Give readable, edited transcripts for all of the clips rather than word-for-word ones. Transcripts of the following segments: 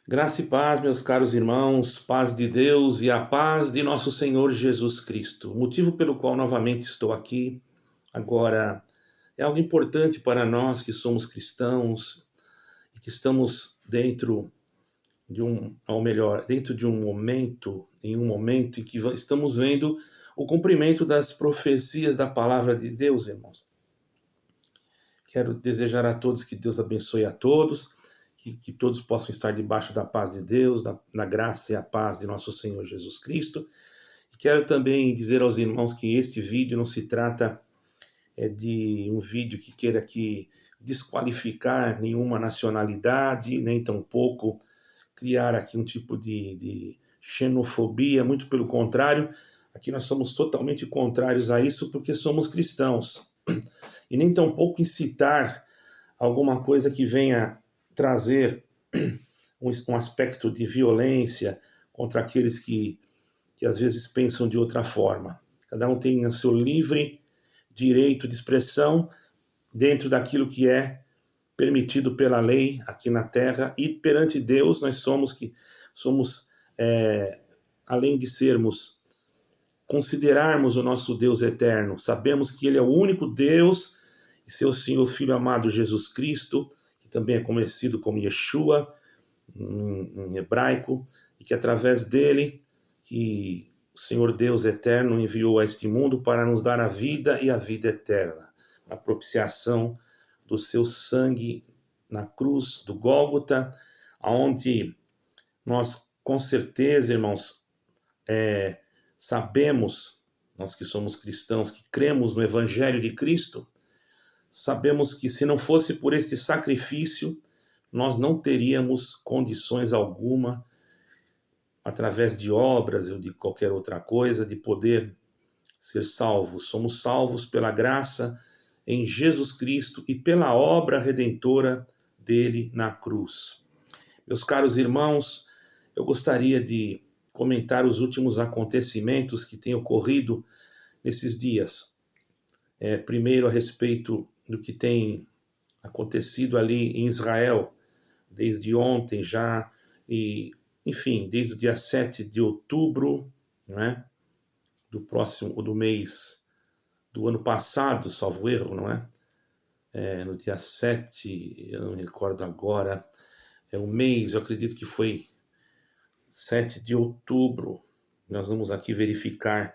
Graça e paz, meus caros irmãos, paz de Deus e a paz de nosso Senhor Jesus Cristo. O motivo pelo qual novamente estou aqui agora é algo importante para nós que somos cristãos e que estamos dentro de ou melhor, dentro de um momento, em um momento em que estamos vendo o cumprimento das profecias da palavra de Deus, irmãos. Quero desejar a todos que Deus abençoe a todos, que todos possam estar debaixo da paz de Deus, na graça e a paz de nosso Senhor Jesus Cristo. E quero também dizer aos irmãos que este vídeo não se trata de um vídeo que queira aqui desqualificar nenhuma nacionalidade, nem tampouco criar aqui um tipo de xenofobia, muito pelo contrário, aqui nós somos totalmente contrários a isso porque somos cristãos. E nem tampouco incitar alguma coisa que venha trazer um aspecto de violência contra aqueles que às vezes pensam de outra forma. Cada um tem o seu livre direito de expressão dentro daquilo que é permitido pela lei aqui na terra, e perante Deus nós somos além de considerarmos o nosso Deus eterno, sabemos que Ele é o único Deus e seu Senhor Filho amado Jesus Cristo, que também é conhecido como Yeshua em hebraico, e que através dele que o Senhor Deus eterno enviou a este mundo para nos dar a vida e a vida eterna, a propiciação do seu sangue na cruz do Gólgota, aonde nós com certeza, irmãos, sabemos, nós que somos cristãos, que cremos no Evangelho de Cristo, sabemos que se não fosse por este sacrifício, nós não teríamos condições alguma, através de obras ou de qualquer outra coisa, de poder ser salvos. Somos salvos pela graça em Jesus Cristo e pela obra redentora dele na cruz. Meus caros irmãos, eu gostaria de comentar os últimos acontecimentos que têm ocorrido nesses dias. Primeiro, a respeito do que tem acontecido ali em Israel, desde ontem já, e, enfim, desde o dia 7 de outubro, não é? do mês do ano passado, salvo erro, não é? No dia 7, eu não me recordo agora, o mês, eu acredito que foi 7 de outubro, nós vamos aqui verificar,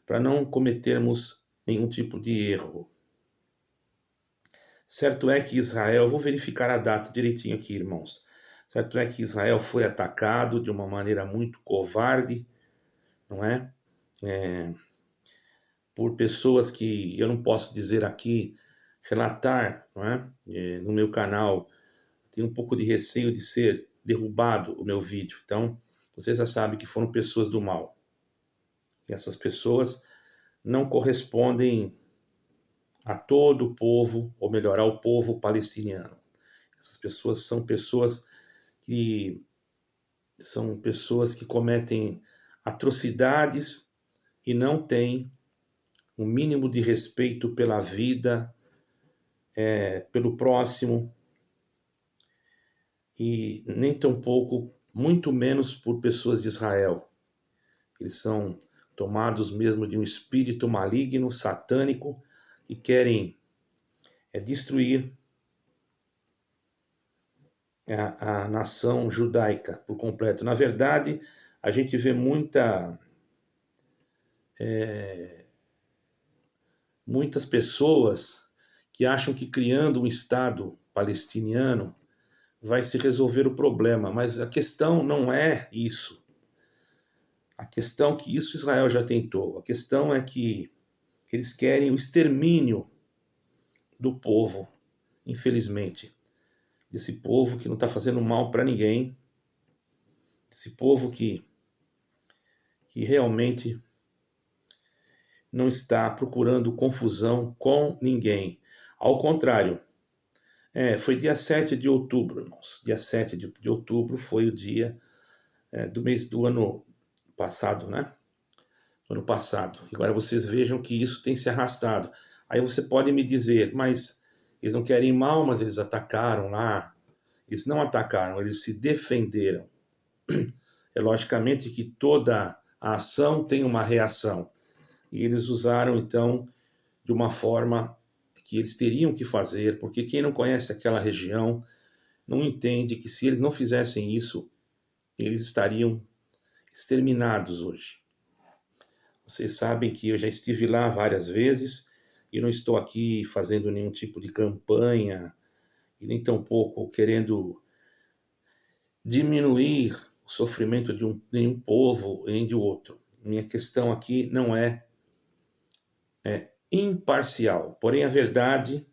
para não cometermos nenhum tipo de erro. Certo é que Israel, vou verificar a data direitinho aqui, irmãos. Certo é que Israel foi atacado de uma maneira muito covarde, não é? Por pessoas que eu não posso dizer aqui, relatar, não é? No meu canal, tenho um pouco de receio de ser derrubado o meu vídeo. Então, vocês já sabem que foram pessoas do mal. E essas pessoas não correspondem a todo o povo, ou melhor, ao povo palestiniano. Essas pessoas que são pessoas que cometem atrocidades e não têm um mínimo de respeito pela vida, pelo próximo, e nem tampouco, muito menos por pessoas de Israel. Eles são tomados mesmo de um espírito maligno, satânico, e querem destruir a nação judaica por completo. Na verdade, a gente vê muitas pessoas que acham que criando um Estado palestiniano vai se resolver o problema, mas a questão não é isso. A questão que isso Israel já tentou. A questão é que eles querem o extermínio do povo, infelizmente. Desse povo que não está fazendo mal para ninguém. Desse povo que realmente não está procurando confusão com ninguém. Ao contrário, foi dia 7 de outubro, irmãos. Dia 7 de outubro foi o dia do mês do ano passado, né? Ano passado. Agora vocês vejam que isso tem se arrastado. Aí você pode me dizer, mas eles não querem mal, mas eles atacaram lá. Eles não atacaram, eles se defenderam. É logicamente que toda a ação tem uma reação. E eles usaram, então, de uma forma que eles teriam que fazer, porque quem não conhece aquela região não entende que se eles não fizessem isso, eles estariam exterminados hoje. Vocês sabem que eu já estive lá várias vezes e não estou aqui fazendo nenhum tipo de campanha e nem tampouco querendo diminuir o sofrimento de nenhum povo nem de outro. Minha questão aqui não é imparcial, porém a verdade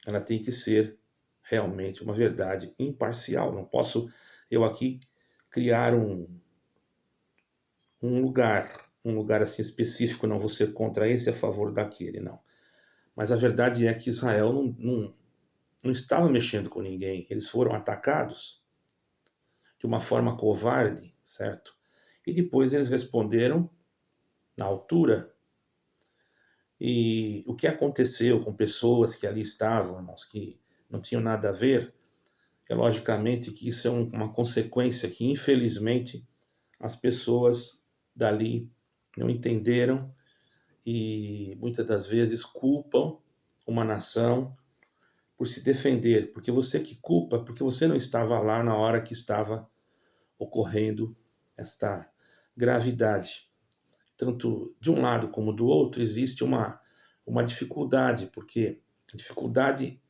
ela tem que ser realmente uma verdade imparcial. Não posso eu aqui criar um lugar assim específico, não vou ser contra esse, a favor daquele, não. Mas a verdade é que Israel não estava mexendo com ninguém. Eles foram atacados de uma forma covarde, certo? E depois eles responderam na altura. E o que aconteceu com pessoas que ali estavam, irmãos, que não tinham nada a ver, é logicamente que isso é uma consequência que, infelizmente, as pessoas dali não entenderam e muitas das vezes culpam uma nação por se defender, porque você que culpa, porque você não estava lá na hora que estava ocorrendo esta gravidade. Tanto de um lado como do outro existe uma dificuldade, porque a dificuldade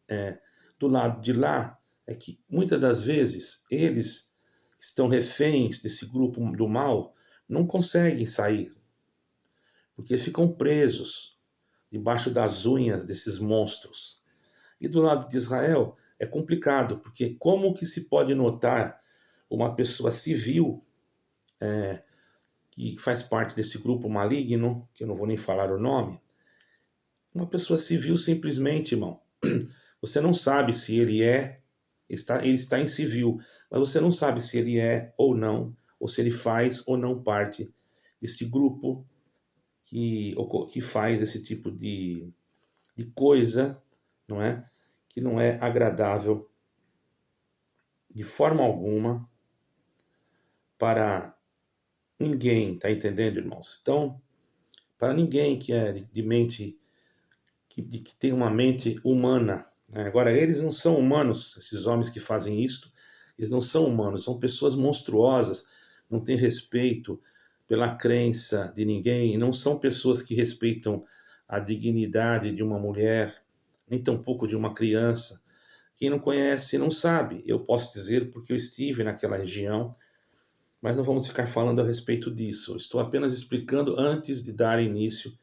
do lado de lá é que muitas das vezes eles estão reféns desse grupo do mal, não conseguem sair, porque ficam presos debaixo das unhas desses monstros. E do lado de Israel é complicado, porque como que se pode notar uma pessoa civil que faz parte desse grupo maligno, que eu não vou nem falar o nome, uma pessoa civil simplesmente, irmão, você não sabe se ele está em civil, mas você não sabe se ele é ou não, ou se ele faz ou não parte desse grupo que faz esse tipo de coisa, não é? Que não é agradável de forma alguma para ninguém, tá entendendo, irmãos? Então, para ninguém que é de mente, que tem uma mente humana, né? Agora, eles não são humanos, esses homens que fazem isso, eles não são humanos, são pessoas monstruosas, não têm respeito pela crença de ninguém, não são pessoas que respeitam a dignidade de uma mulher, nem tampouco de uma criança. Quem não conhece não sabe. Eu posso dizer porque eu estive naquela região, mas não vamos ficar falando a respeito disso. Estou apenas explicando antes de dar início.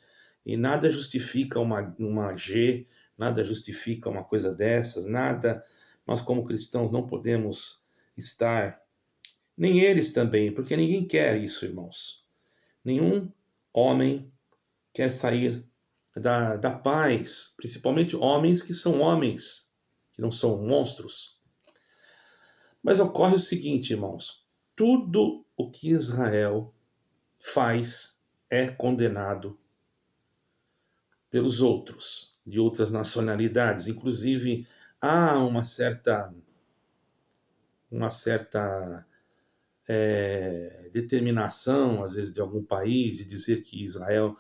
E nada justifica uma G, nada justifica uma coisa dessas, nada. Nós, como cristãos, não podemos estar, nem eles também, porque ninguém quer isso, irmãos. Nenhum homem quer sair da paz, principalmente homens que são homens, que não são monstros. Mas ocorre o seguinte, irmãos: tudo o que Israel faz é condenado pelos outros, de outras nacionalidades. Inclusive, há uma certa determinação, às vezes, de algum país de dizer que Israel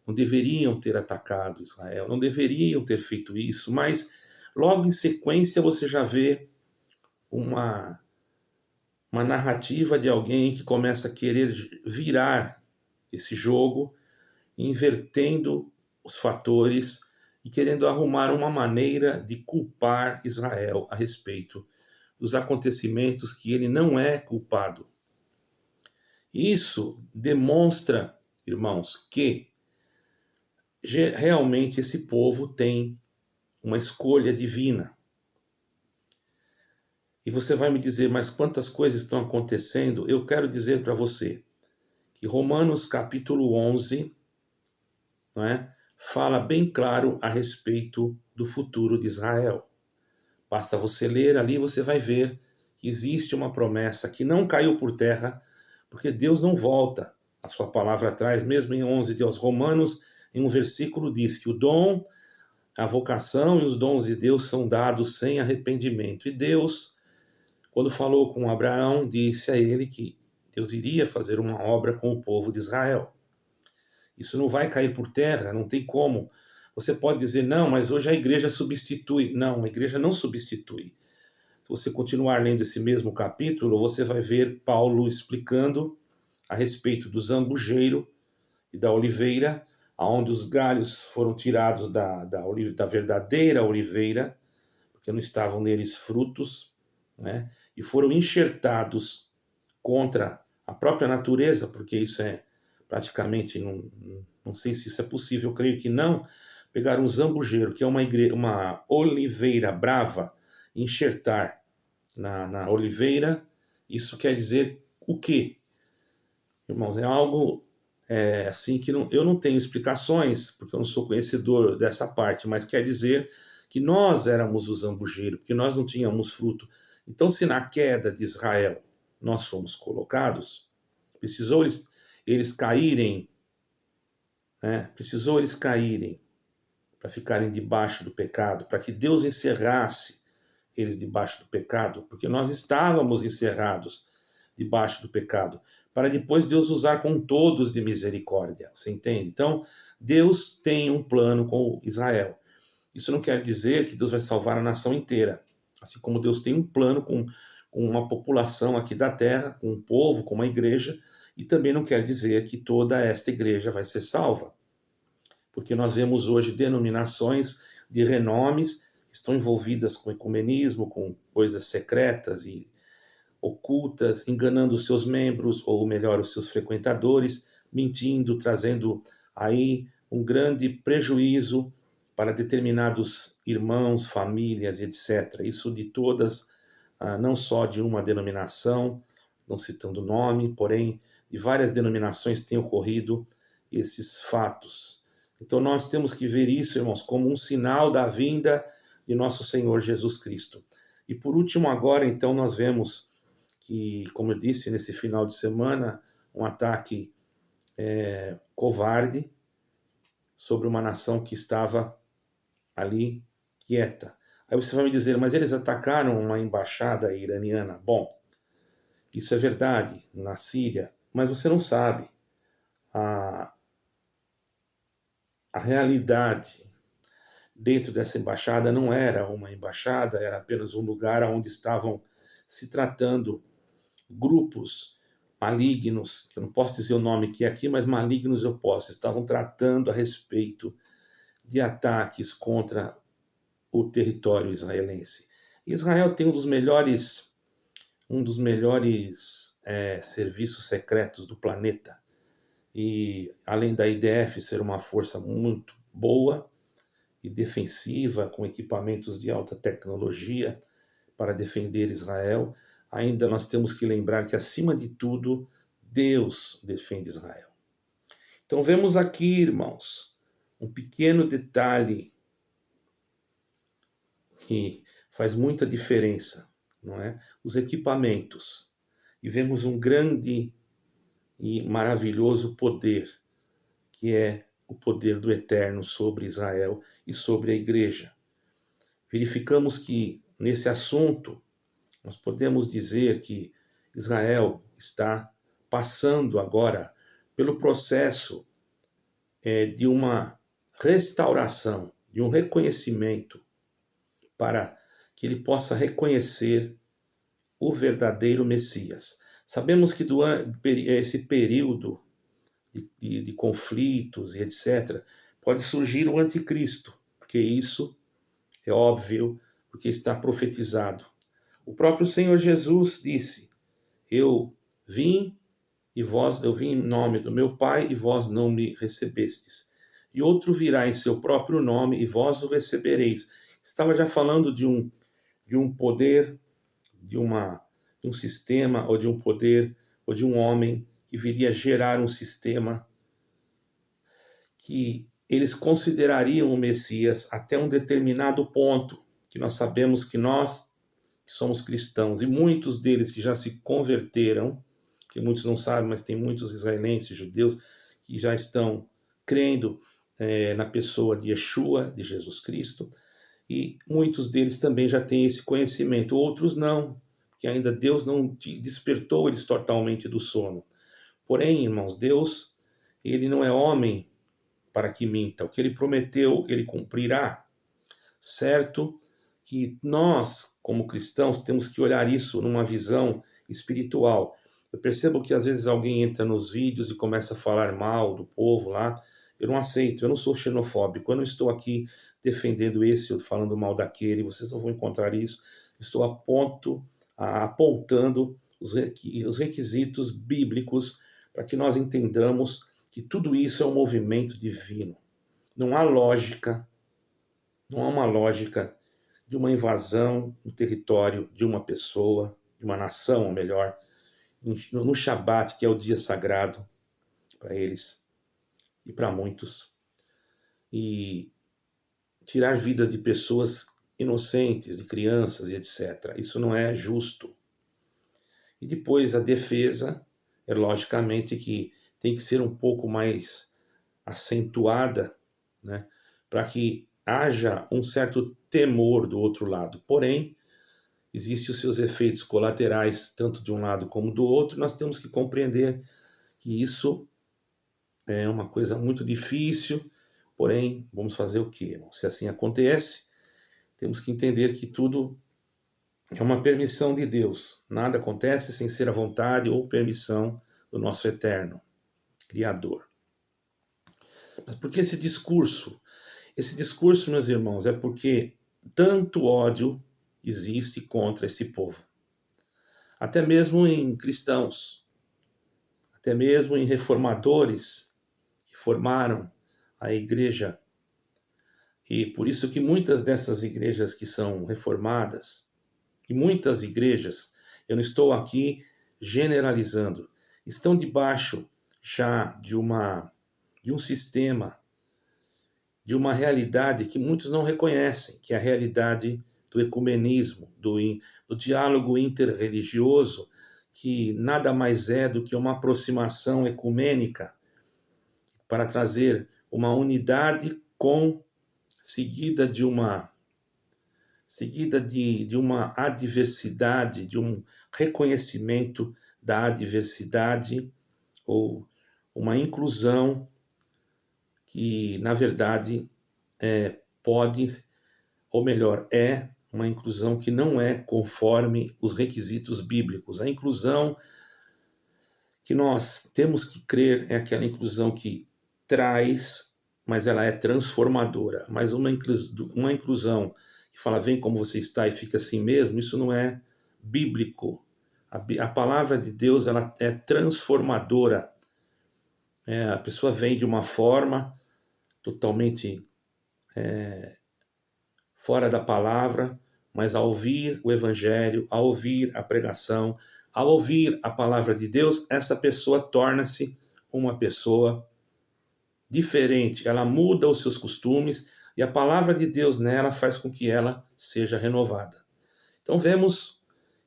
não deveriam ter atacado Israel, não deveriam ter feito isso, mas logo em sequência você já vê uma narrativa de alguém que começa a querer virar esse jogo, invertendo os fatores e querendo arrumar uma maneira de culpar Israel a respeito dos acontecimentos que ele não é culpado. Isso demonstra, irmãos, que realmente esse povo tem uma escolha divina. E você vai me dizer, mas quantas coisas estão acontecendo? Eu quero dizer para você que Romanos capítulo 11, não é, fala bem claro a respeito do futuro de Israel. Basta você ler ali, você vai ver que existe uma promessa que não caiu por terra, porque Deus não volta a sua palavra atrás, mesmo em 11 de aos Romanos, em um versículo diz que o dom, a vocação e os dons de Deus são dados sem arrependimento. E Deus, quando falou com Abraão, disse a ele que Deus iria fazer uma obra com o povo de Israel. Isso não vai cair por terra, não tem como. Você pode dizer, não, mas hoje a igreja substitui. Não, a igreja não substitui. Se você continuar lendo esse mesmo capítulo, você vai ver Paulo explicando a respeito do zambujeiro e da oliveira, aonde os galhos foram tirados da verdadeira oliveira, porque não estavam neles frutos, né? E foram enxertados contra a própria natureza, porque isso é praticamente, não sei se isso é possível, eu creio que não, pegar um zambujeiro, que é uma oliveira brava, e enxertar na oliveira, isso quer dizer o quê? Irmãos, é algo assim que eu não tenho explicações, porque eu não sou conhecedor dessa parte, mas quer dizer que nós éramos o zambujeiro, porque nós não tínhamos fruto. Então, se na queda de Israel nós fomos colocados, precisou eles caírem, né? Precisou eles caírem para ficarem debaixo do pecado, para que Deus encerrasse eles debaixo do pecado, porque nós estávamos encerrados debaixo do pecado, para depois Deus usar com todos de misericórdia, você entende? Então, Deus tem um plano com Israel. Isso não quer dizer que Deus vai salvar a nação inteira, assim como Deus tem um plano com uma população aqui da terra, com um povo, com uma igreja, e também não quer dizer que toda esta igreja vai ser salva, porque nós vemos hoje denominações de renomes que estão envolvidas com ecumenismo, com coisas secretas e ocultas, enganando os seus membros, ou melhor, os seus frequentadores, mentindo, trazendo aí um grande prejuízo para determinados irmãos, famílias, etc. Isso de todas, não só de uma denominação, não citando nome, porém, de várias denominações têm ocorrido esses fatos. Então nós temos que ver isso, irmãos, como um sinal da vinda de nosso Senhor Jesus Cristo. E por último, agora, então, nós vemos que, como eu disse, nesse final de semana, um ataque covarde sobre uma nação que estava ali quieta. Aí você vai me dizer, mas eles atacaram uma embaixada iraniana. Bom, isso é verdade, na Síria, mas você não sabe a, a realidade dentro dessa embaixada não era uma embaixada, era apenas um lugar onde estavam se tratando grupos malignos, que eu não posso dizer o nome que é aqui, mas malignos eu posso, estavam tratando a respeito de ataques contra o território israelense. Israel tem um dos melhores serviços secretos do planeta. E além da IDF ser uma força muito boa e defensiva, com equipamentos de alta tecnologia para defender Israel, ainda nós temos que lembrar que, acima de tudo, Deus defende Israel. Então vemos aqui, irmãos, um pequeno detalhe que faz muita diferença, não é? Os equipamentos. E vemos um grande e maravilhoso poder, que é o poder do Eterno sobre Israel e sobre a igreja. Verificamos que, nesse assunto, nós podemos dizer que Israel está passando agora pelo processo de uma restauração, de um reconhecimento, para que ele possa reconhecer o verdadeiro Messias. Sabemos que durante esse período de conflitos e etc., pode surgir o anticristo, porque isso é óbvio, porque está profetizado. O próprio Senhor Jesus disse: eu vim em nome do meu Pai e vós não me recebestes. E outro virá em seu próprio nome e vós o recebereis. Estava já falando de um poder, de um sistema, ou de um poder, ou de um homem que viria gerar um sistema que eles considerariam o Messias até um determinado ponto, que nós sabemos que nós, que somos cristãos, e muitos deles que já se converteram, que muitos não sabem, mas tem muitos israelenses, judeus, que já estão crendo na pessoa de Yeshua, de Jesus Cristo, e muitos deles também já têm esse conhecimento, outros não, porque ainda Deus não despertou eles totalmente do sono. Porém, irmãos, Deus, ele não é homem para que minta. O que ele prometeu, ele cumprirá. Certo que nós, como cristãos, temos que olhar isso numa visão espiritual. Eu percebo que às vezes alguém entra nos vídeos e começa a falar mal do povo lá. Eu não aceito, eu não sou xenofóbico, eu não estou aqui defendendo esse ou falando mal daquele, vocês não vão encontrar isso. Estou apontando os requisitos bíblicos para que nós entendamos que tudo isso é um movimento divino. Não há lógica, não há uma lógica de uma invasão no território de uma pessoa, de uma nação, ou melhor, no Shabat, que é o dia sagrado para eles e para muitos, e tirar vidas de pessoas inocentes, de crianças e etc. Isso não é justo. E depois a defesa é logicamente que tem que ser um pouco mais acentuada, né, para que haja um certo temor do outro lado. Porém, existem os seus efeitos colaterais, tanto de um lado como do outro. Nós temos que compreender que isso é uma coisa muito difícil, porém, vamos fazer o quê? Se assim acontece, temos que entender que tudo é uma permissão de Deus. Nada acontece sem ser a vontade ou permissão do nosso eterno Criador. Mas por que esse discurso? Esse discurso, meus irmãos, é porque tanto ódio existe contra esse povo. Até mesmo em cristãos, até mesmo em reformadores que formaram a igreja. E por isso que muitas dessas igrejas que são reformadas, e muitas igrejas, eu não estou aqui generalizando, estão debaixo já de um sistema, de uma realidade que muitos não reconhecem, que é a realidade do ecumenismo, do diálogo interreligioso, que nada mais é do que uma aproximação ecumênica para trazer uma unidade seguida de uma adversidade, de um reconhecimento da adversidade ou uma inclusão que, na verdade, pode, ou melhor, é uma inclusão que não é conforme os requisitos bíblicos. A inclusão que nós temos que crer é aquela inclusão que traz, mas ela é transformadora. Mas uma inclusão que fala, vem como você está e fica assim mesmo, isso não é bíblico. A palavra de Deus, ela é transformadora. A pessoa vem de uma forma totalmente fora da palavra, mas ao ouvir o evangelho, ao ouvir a pregação, ao ouvir a palavra de Deus, essa pessoa torna-se uma pessoa diferente. Ela muda os seus costumes e a palavra de Deus nela faz com que ela seja renovada. Então vemos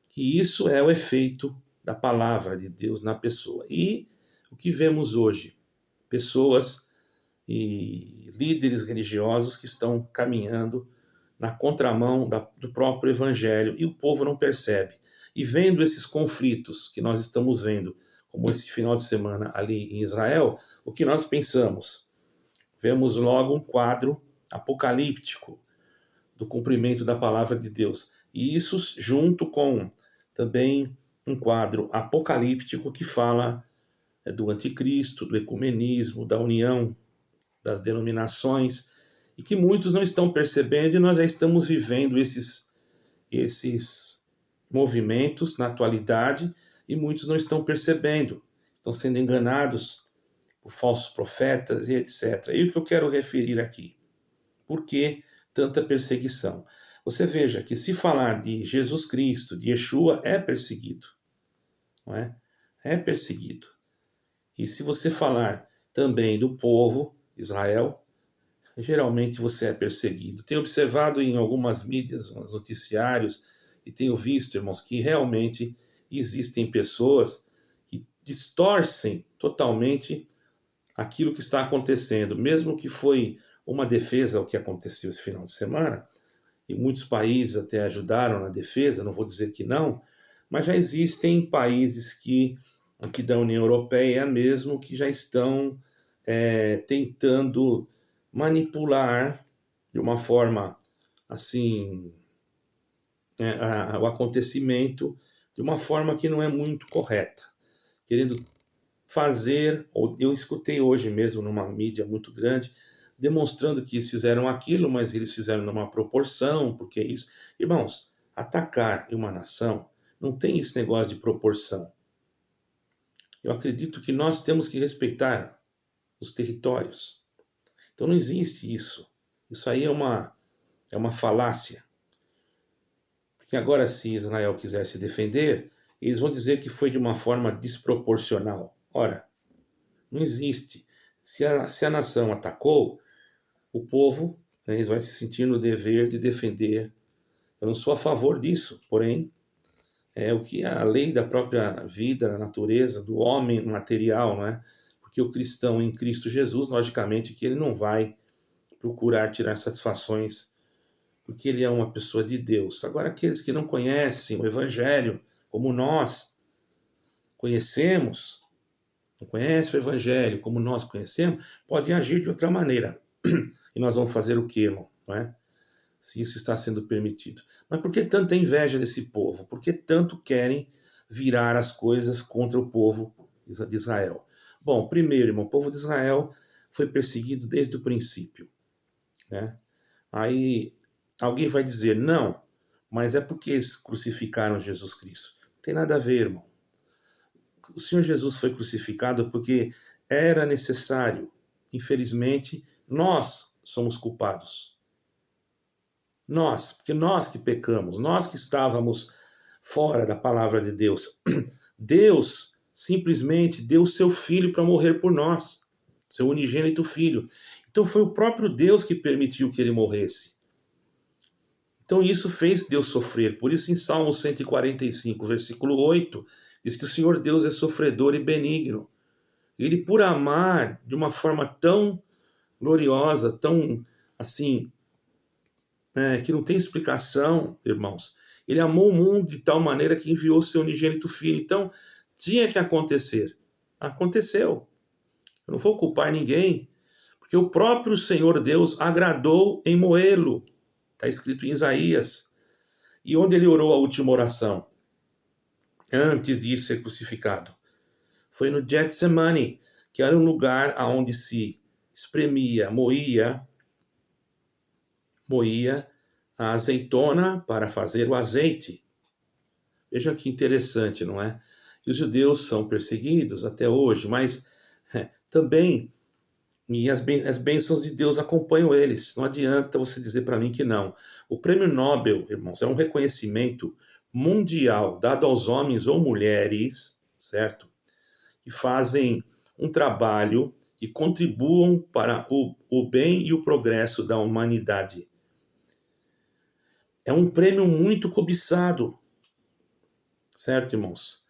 que isso é o efeito da palavra de Deus na pessoa. E o que vemos hoje? Pessoas e líderes religiosos que estão caminhando na contramão do próprio evangelho e o povo não percebe. E vendo esses conflitos que nós estamos vendo, como esse final de semana ali em Israel, o que nós pensamos? Vemos logo um quadro apocalíptico do cumprimento da palavra de Deus. E isso junto com também um quadro apocalíptico que fala do anticristo, do ecumenismo, da união das denominações, e que muitos não estão percebendo, e nós já estamos vivendo esses movimentos na atualidade, e muitos não estão percebendo, estão sendo enganados por falsos profetas e etc. E o que eu quero referir aqui? Por que tanta perseguição? Você veja que se falar de Jesus Cristo, de Yeshua, é perseguido, não é? É perseguido. E se você falar também do povo, Israel, geralmente você é perseguido. Tenho observado em algumas mídias, nos noticiários, e tenho visto, irmãos, que realmente existem pessoas que distorcem totalmente aquilo que está acontecendo, mesmo que foi uma defesa ao que aconteceu esse final de semana, e muitos países até ajudaram na defesa, não vou dizer que não, Mas já existem países aqui da União Europeia mesmo, que já estão tentando manipular de uma forma assim o acontecimento de uma forma que não é muito correta, querendo fazer, ou eu escutei hoje mesmo numa mídia muito grande, demonstrando que eles fizeram aquilo, mas eles fizeram numa proporção, porque é isso. Irmãos, atacar uma nação não tem esse negócio de proporção. Eu acredito que nós temos que respeitar os territórios. Então não existe isso. Isso aí é uma falácia. Porque agora, se Israel quiser se defender, eles vão dizer que foi de uma forma desproporcional. Ora, não existe. Se a nação atacou, o povo, né, eles vai se sentir no dever de defender. Eu não sou a favor disso, porém, é o que a lei da própria vida, da natureza, do homem material, não é? Porque o cristão em Cristo Jesus, logicamente, que ele não vai procurar tirar satisfações, porque ele é uma pessoa de Deus. Agora, aqueles que não conhecem o Evangelho, como nós conhecemos, não conhece o Evangelho como nós conhecemos, pode agir de outra maneira. E nós vamos fazer o quê, irmão? Não é? Se isso está sendo permitido. Mas por que tanta inveja desse povo? Por que tanto querem virar as coisas contra o povo de Israel? Bom, primeiro, irmão, o povo de Israel foi perseguido desde o princípio, né? Aí alguém vai dizer, não, mas é porque eles crucificaram Jesus Cristo. Não tem nada a ver, irmão. O Senhor Jesus foi crucificado porque era necessário. Infelizmente, nós somos culpados. Nós, porque nós que pecamos, nós que estávamos fora da palavra de Deus. Deus simplesmente deu o seu filho para morrer por nós, seu unigênito filho. Então foi o próprio Deus que permitiu que ele morresse. Então isso fez Deus sofrer. Por isso em Salmo 145, versículo 8, diz que o Senhor Deus é sofredor e benigno. Ele, por amar de uma forma tão gloriosa, tão assim, que não tem explicação, irmãos. Ele amou o mundo de tal maneira que enviou seu unigênito filho. Então, tinha que acontecer. Aconteceu. Eu não vou culpar ninguém, porque o próprio Senhor Deus agradou em moê-lo. Está escrito em Isaías. E onde ele orou a última oração? Antes de ir ser crucificado. Foi no Getsemane, que era um lugar onde se espremia, moía a azeitona para fazer o azeite. Veja que interessante, não é? E os judeus são perseguidos até hoje, mas também as bênçãos de Deus acompanham eles. Não adianta você dizer para mim que não. O prêmio Nobel, irmãos, é um reconhecimento mundial dado aos homens ou mulheres, certo? Que fazem um trabalho e contribuam para o bem e o progresso da humanidade. É um prêmio muito cobiçado, certo, irmãos?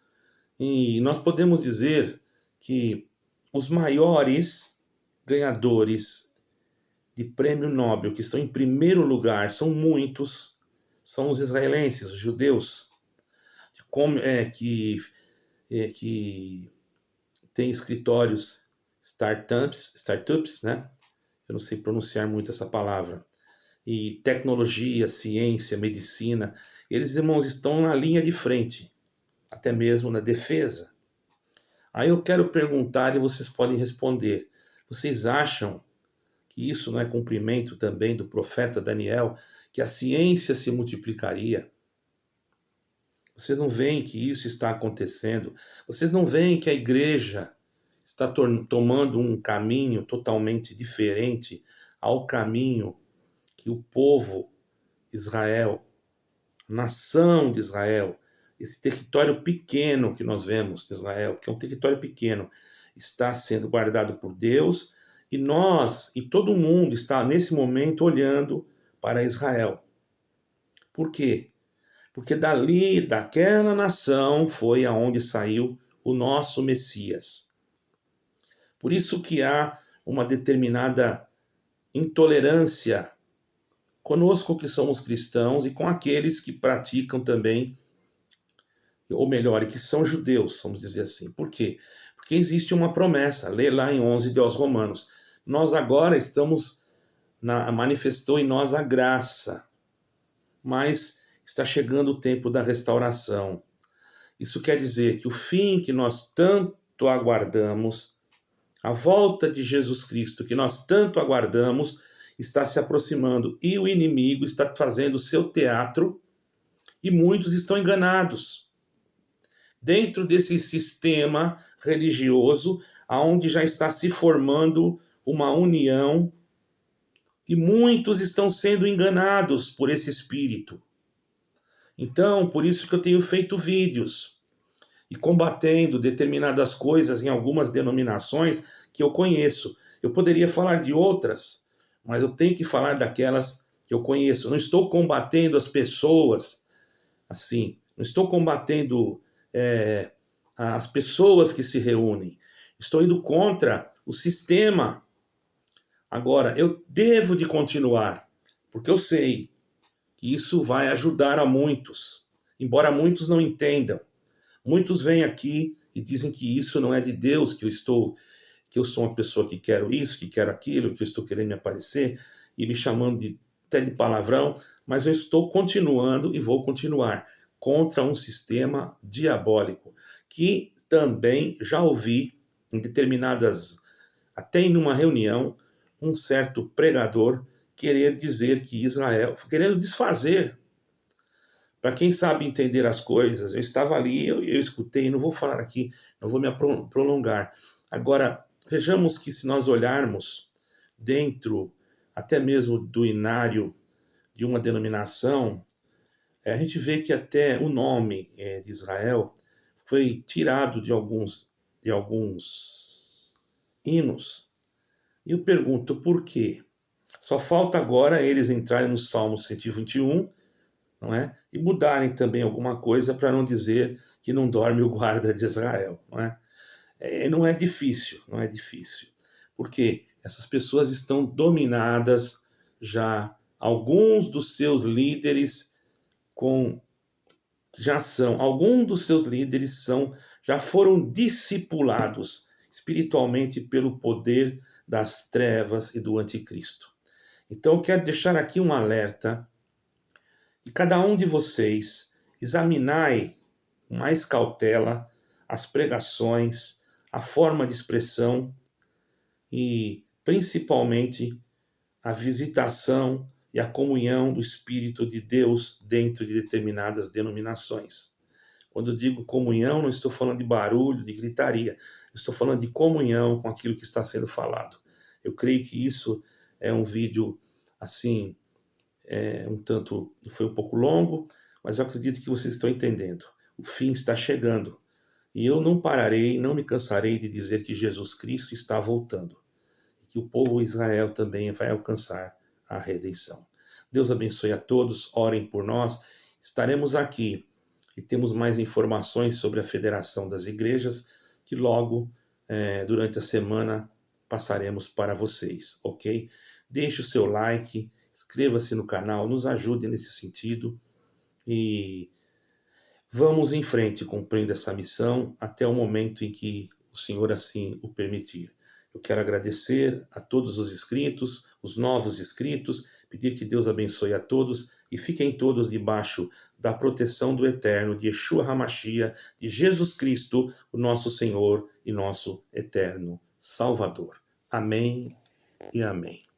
E nós podemos dizer que os maiores ganhadores de prêmio Nobel, que estão em primeiro lugar, são muitos, são os israelenses, os judeus, que têm escritórios, startups, né? Eu não sei pronunciar muito essa palavra. E tecnologia, ciência, medicina, eles, irmãos, estão na linha de frente, até mesmo na defesa. Aí eu quero perguntar e vocês podem responder. Vocês acham que isso não é cumprimento também do profeta Daniel, que a ciência se multiplicaria? Vocês não veem que isso está acontecendo? Vocês não veem que a igreja está tomando um caminho totalmente diferente ao caminho que o povo Israel, nação de Israel, esse território pequeno que nós vemos de Israel, que é um território pequeno, está sendo guardado por Deus e nós e todo mundo está nesse momento olhando para Israel. Por quê? Porque dali, daquela nação, foi aonde saiu o nosso Messias. Por isso que há uma determinada intolerância conosco que somos cristãos e com aqueles que praticam também ou melhor, que são judeus, vamos dizer assim. Por quê? Porque existe uma promessa, lê lá em 11 de aos Romanos. Nós agora manifestou em nós a graça, mas está chegando o tempo da restauração. Isso quer dizer que o fim que nós tanto aguardamos, a volta de Jesus Cristo que nós tanto aguardamos, está se aproximando e o inimigo está fazendo o seu teatro e muitos estão enganados dentro desse sistema religioso aonde já está se formando uma união e muitos estão sendo enganados por esse espírito. Então, por isso que eu tenho feito vídeos e combatendo determinadas coisas em algumas denominações que eu conheço. Eu poderia falar de outras, mas eu tenho que falar daquelas que eu conheço. Eu não estou combatendo as pessoas assim, não estou combatendo as pessoas que se reúnem. Estou indo contra o sistema. Agora, eu devo de continuar, porque eu sei que isso vai ajudar a muitos, embora muitos não entendam. Muitos vêm aqui e dizem que isso não é de Deus, que eu sou uma pessoa que quero isso, que quero aquilo, que eu estou querendo me aparecer, e me chamando até de palavrão, mas eu estou continuando e vou continuar contra um sistema diabólico, que também já ouvi em determinadas, até em uma reunião, um certo pregador querer dizer que Israel, querendo desfazer. Para quem sabe entender as coisas, eu estava ali, eu escutei, não vou falar aqui, não vou me prolongar. Agora, vejamos que se nós olharmos dentro, até mesmo do inário de uma denominação, a gente vê que até o nome de Israel foi tirado de alguns hinos. E eu pergunto por quê? Só falta agora eles entrarem no Salmo 121, não é? E mudarem também alguma coisa para não dizer que não dorme o guarda de Israel, não é? Não é difícil, não é difícil. Porque essas pessoas estão dominadas já, alguns dos seus líderes alguns dos seus líderes já foram discipulados espiritualmente pelo poder das trevas e do anticristo. Então eu quero deixar aqui um alerta e cada um de vocês examinai com mais cautela as pregações, a forma de expressão e principalmente a visitação e a comunhão do Espírito de Deus dentro de determinadas denominações. Quando eu digo comunhão, não estou falando de barulho, de gritaria, estou falando de comunhão com aquilo que está sendo falado. Eu creio que isso é um vídeo assim, foi um pouco longo, mas eu acredito que vocês estão entendendo. O fim está chegando. E eu não pararei, não me cansarei de dizer que Jesus Cristo está voltando. Que o povo Israel também vai alcançar a redenção. Deus abençoe a todos, orem por nós. Estaremos aqui e temos mais informações sobre a Federação das Igrejas, que logo, durante a semana, passaremos para vocês, ok? Deixe o seu like, inscreva-se no canal, nos ajude nesse sentido e vamos em frente cumprindo essa missão até o momento em que o Senhor assim o permitir. Eu quero agradecer a todos os inscritos, os novos inscritos, pedir que Deus abençoe a todos e fiquem todos debaixo da proteção do Eterno, de Yeshua HaMashiach, de Jesus Cristo, o nosso Senhor e nosso eterno Salvador. Amém e amém.